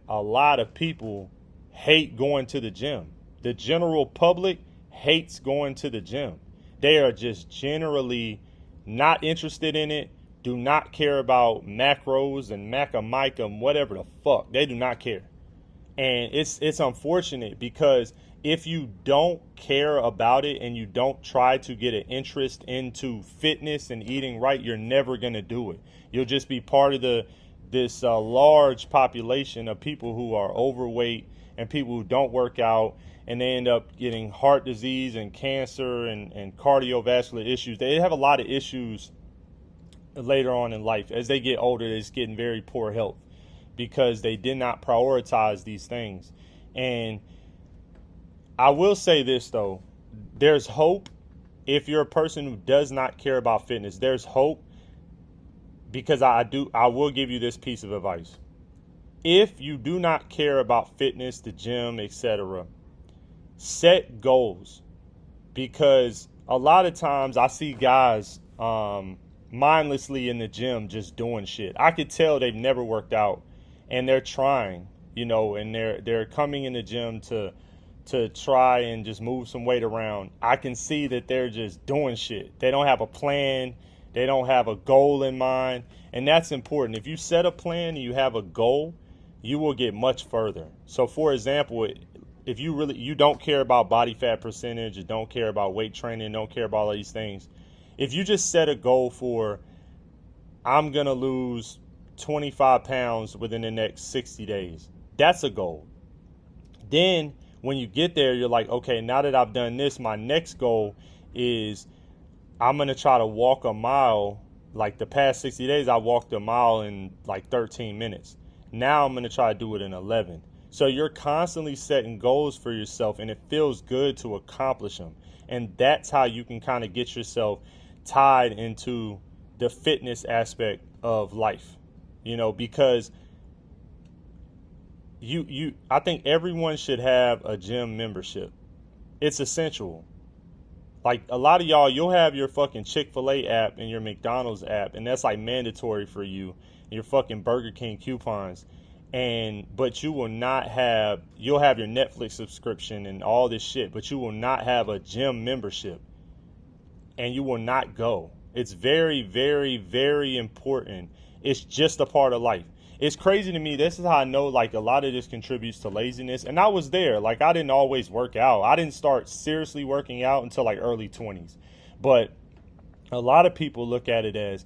a lot of people hate going to the gym. The general public hates going to the gym. They are just generally not interested in it, do not care about macros and macamicum, whatever the fuck. They do not care. And it's unfortunate because if you don't care about it and you don't try to get an interest into fitness and eating right, you're never going to do it. You'll just be part of this large population of people who are overweight and people who don't work out, and they end up getting heart disease and cancer and cardiovascular issues. They have a lot of issues later on in life. As they get older, they're just getting very poor health because they did not prioritize these things. And I will say this though, there's hope. If you're a person who does not care about fitness, there's hope, because I will give you this piece of advice. If you do not care about fitness, the gym, etc., set goals, because a lot of times I see guys mindlessly in the gym just doing shit. I could tell they've never worked out and they're trying, and they're coming in the gym to try and just move some weight around. I can see that they're just doing shit. They don't have a plan. They don't have a goal in mind. And that's important. If you set a plan and you have a goal, you will get much further. So for example, if you don't care about body fat percentage, you don't care about weight training, don't care about all these things. If you just set a goal for, I'm going to lose 25 pounds within the next 60 days, that's a goal. Then when you get there, you're like, okay, now that I've done this, my next goal is I'm going to try to walk a mile. Like the past 60 days, I walked a mile in like 13 minutes. Now I'm going to try to do it in 11. So you're constantly setting goals for yourself, and it feels good to accomplish them. And that's how you can kind of get yourself tied into the fitness aspect of life, because I think everyone should have a gym membership. It's essential. Like a lot of y'all, you'll have your fucking Chick-fil-A app and your McDonald's app, and that's like mandatory for you, your fucking Burger King coupons. But you will not have, you'll have your Netflix subscription and all this shit, but you will not have a gym membership, and you will not go. It's very, very, very important. It's just a part of life. It's crazy to me. This is how I know, like, a lot of this contributes to laziness. And I was there. Like, I didn't always work out. I didn't start seriously working out until like early 20s. But a lot of people look at it as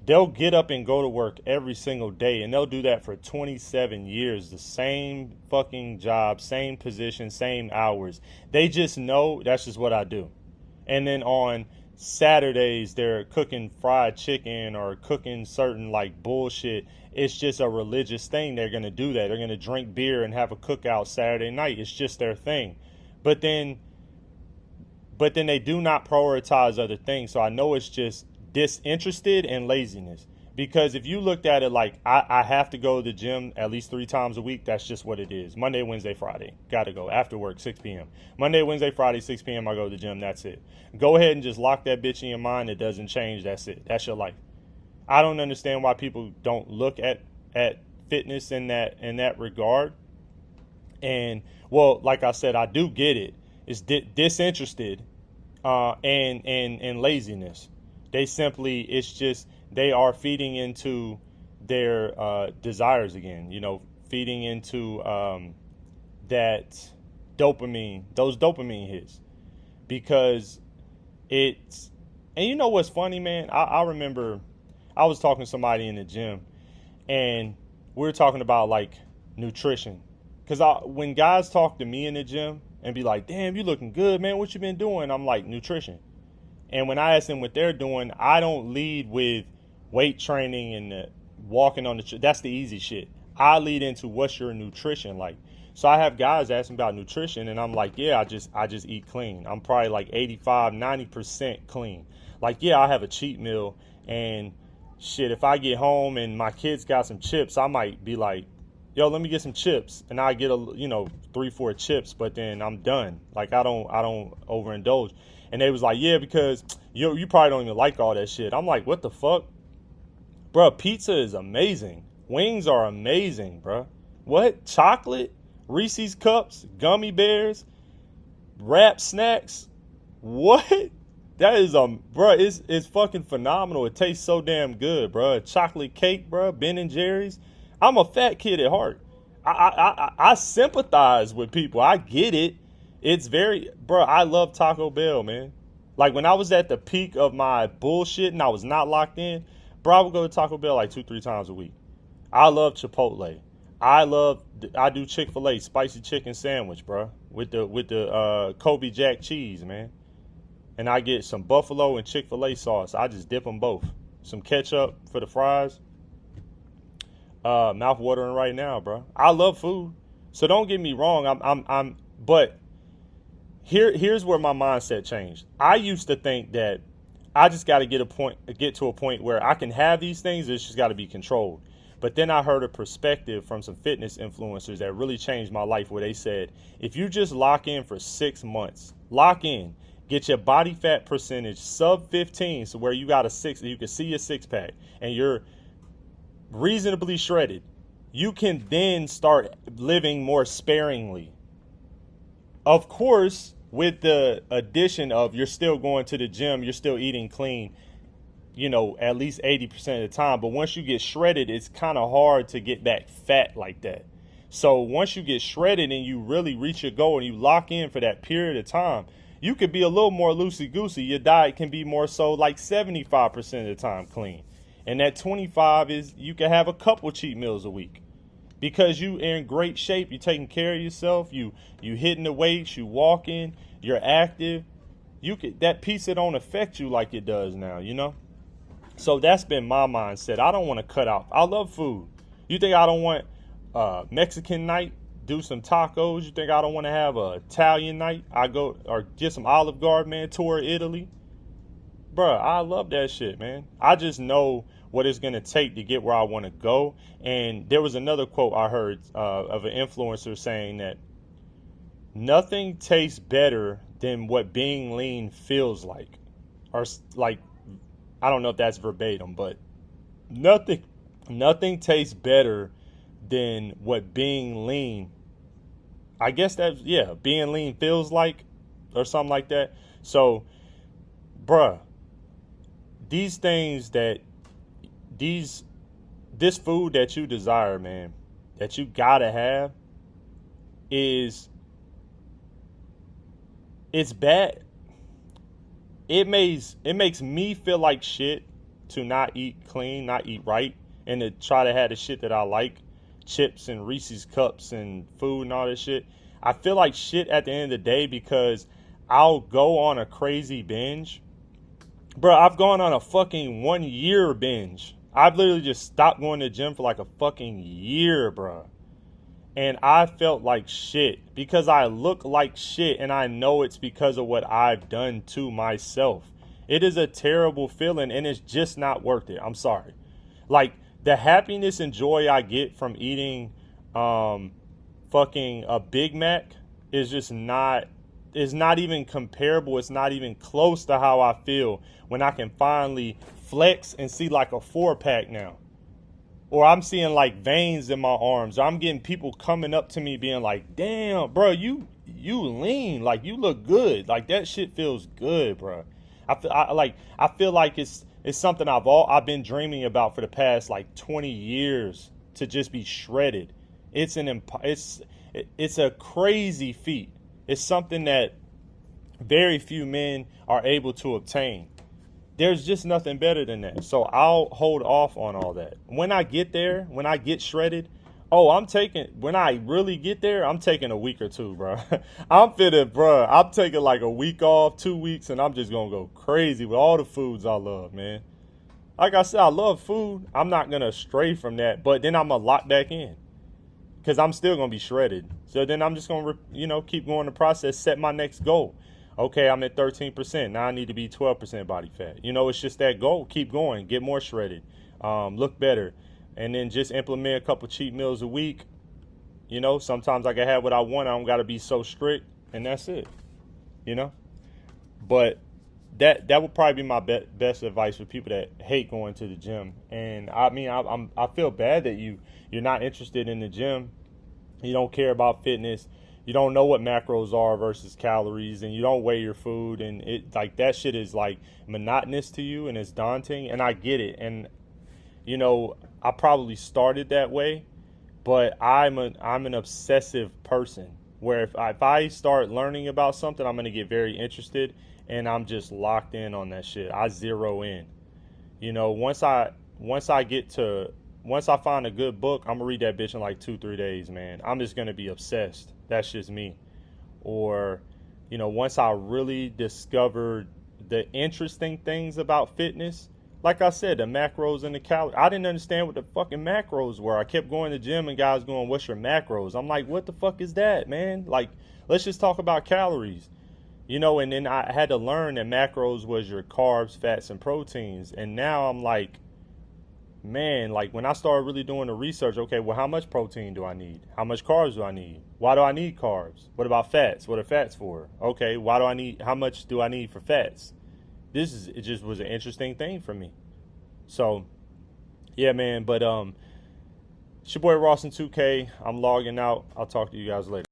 they'll get up and go to work every single day, and they'll do that for 27 years, the same fucking job, same position, same hours. They just know that's just what I do. And then on Saturdays, they're cooking fried chicken or cooking certain like bullshit. It's just a religious thing. They're going to do that. They're going to drink beer and have a cookout Saturday night. It's just their thing. But then they do not prioritize other things. So I know it's just disinterested and laziness. Because if you looked at it like I have to go to the gym at least 3 times a week, that's just what it is. Monday, Wednesday, Friday. Got to go. After work, 6 p.m. Monday, Wednesday, Friday, 6 p.m. I go to the gym. That's it. Go ahead and just lock that bitch in your mind. It doesn't change. That's it. That's your life. I don't understand why people don't look at fitness in that regard. And, well, like I said, I do get it. It's disinterested and laziness. It's just they are feeding into their desires again, feeding into those dopamine hits. Because and you know what's funny, man? I remember I was talking to somebody in the gym, and we were talking about like nutrition. Because when guys talk to me in the gym and be like, damn, you looking good, man, what you been doing? I'm like, nutrition. And when I ask them what they're doing, I don't lead with weight training and walking on that's the easy shit. I lead into what's your nutrition like. So I have guys asking about nutrition, and I'm like, yeah, I just eat clean. I'm probably like 85-90% clean. Like, yeah, I have a cheat meal, and shit, if I get home and my kids got some chips, I might be like, yo, let me get some chips, and I get 3-4 chips, but then I'm done. Like, I don't overindulge. And they was like, yeah, because you probably don't even like all that shit. I'm like, what the fuck? Bro, pizza is amazing. Wings are amazing, bro. What? Chocolate? Reese's Cups? Gummy bears? Wrap snacks? What? That is bro, it's fucking phenomenal. It tastes so damn good, bro. Chocolate cake, bro. Ben and Jerry's. I'm a fat kid at heart. I sympathize with people. I get it. It's very, bro. I love Taco Bell, man. Like when I was at the peak of my bullshit and I was not locked in, bro, I would go to Taco Bell like 2-3 times a week. I love Chipotle. I do Chick-fil-A spicy chicken sandwich, bro, with the Kobe Jack cheese, man. And I get some buffalo and Chick-fil-A sauce. I just dip them both. Some ketchup for the fries. Mouth watering right now, bro. I love food, so don't get me wrong. But here's where my mindset changed. I used to think that I just got to get to a point where I can have these things. It's just got to be controlled. But then I heard a perspective from some fitness influencers that really changed my life, where they said, if you just lock in for 6 months, lock in. Get your body fat percentage sub 15, so where you got you can see your six pack and you're reasonably shredded. You can then start living more sparingly. Of course, with the addition of you're still going to the gym, you're still eating clean, at least 80% of the time. But once you get shredded, it's kind of hard to get back fat like that. So once you get shredded and you really reach your goal and you lock in for that period of time, you could be a little more loosey-goosey. Your diet can be more so like 75% of the time clean. And that 25 is you can have a couple cheat meals a week. Because you are in great shape, you're taking care of yourself, you hitting the weights, you walking, you're active. That pizza don't affect you like it does now, So that's been my mindset. I don't want to cut out. I love food. You think I don't want Mexican night? Do some tacos. You think I don't want to have a Italian night? I go or get some Olive Garden, man. Tour Italy, bruh. I love that shit, man. I just know what it's gonna take to get where I want to go. And there was another quote I heard of an influencer saying that nothing tastes better than what being lean feels like, or like, I don't know if that's verbatim, but nothing tastes better than what being lean. I guess that's, being lean feels like, or something like that. So, bruh, this food that you desire, man, that you gotta have, it's bad. It makes me feel like shit to not eat clean, not eat right, and to try to have the shit that I like. Chips and Reese's Cups and food and all this shit. I feel like shit at the end of the day because I'll go on a crazy binge. Bro, I've gone on a fucking 1 year binge. I've literally just stopped going to the gym for like a fucking year, bro. And I felt like shit because I look like shit, and I know it's because of what I've done to myself. It is a terrible feeling, and it's just not worth it. I'm sorry. Like, the happiness and joy I get from eating fucking a Big Mac is just not even comparable. It's not even close to how I feel when I can finally flex and see like a 4-pack now. Or I'm seeing like veins in my arms. Or I'm getting people coming up to me being like, damn, bro, you lean. Like, you look good. Like, that shit feels good, bro. I feel like it's something I've been dreaming about for the past like 20 years, to just be shredded. It's a crazy feat. It's something that very few men are able to obtain. There's just nothing better than that. So I'll hold off on all that. When I get there, when I get shredded, when I really get there, I'm taking a week or two, bro. I'm taking like a week off, 2 weeks, and I'm just going to go crazy with all the foods I love, man. Like I said, I love food. I'm not going to stray from that, but then I'm going to lock back in because I'm still going to be shredded. So then I'm just going to, keep going the process, set my next goal. Okay, I'm at 13%. Now I need to be 12% body fat. It's just that goal. Keep going. Get more shredded. Look better. And then just implement a couple cheat meals a week. Sometimes I can have what I want. I don't got to be so strict. And that's it. But that would probably be my best advice for people that hate going to the gym. And I mean, I feel bad that you're not interested in the gym. You don't care about fitness. You don't know what macros are versus calories, and you don't weigh your food, and it like that shit is like monotonous to you and it's daunting, and I get it. And I probably started that way, but I'm an obsessive person where if I start learning about something, I'm gonna get very interested, and I'm just locked in on that shit. I zero in. Once I get to once I find a good book, I'm gonna read that bitch in like 2-3 days, man. I'm just gonna be obsessed. That's just me. Or, once I really discovered the interesting things about fitness, like I said, the macros and the calories. I didn't understand what the fucking macros were. I kept going to the gym and guys going, "What's your macros?" I'm like, "What the fuck is that, man?" Like, let's just talk about calories. And then I had to learn that macros was your carbs, fats, and proteins. And now I'm like, man, like when I started really doing the research, okay, well, how much protein do I need? How much carbs do I need? Why do I need carbs? What about fats? What are fats for? Okay, how much do I need for fats? It just was an interesting thing for me. So, yeah, man, but it's your boy Ross in 2K. I'm logging out. I'll talk to you guys later.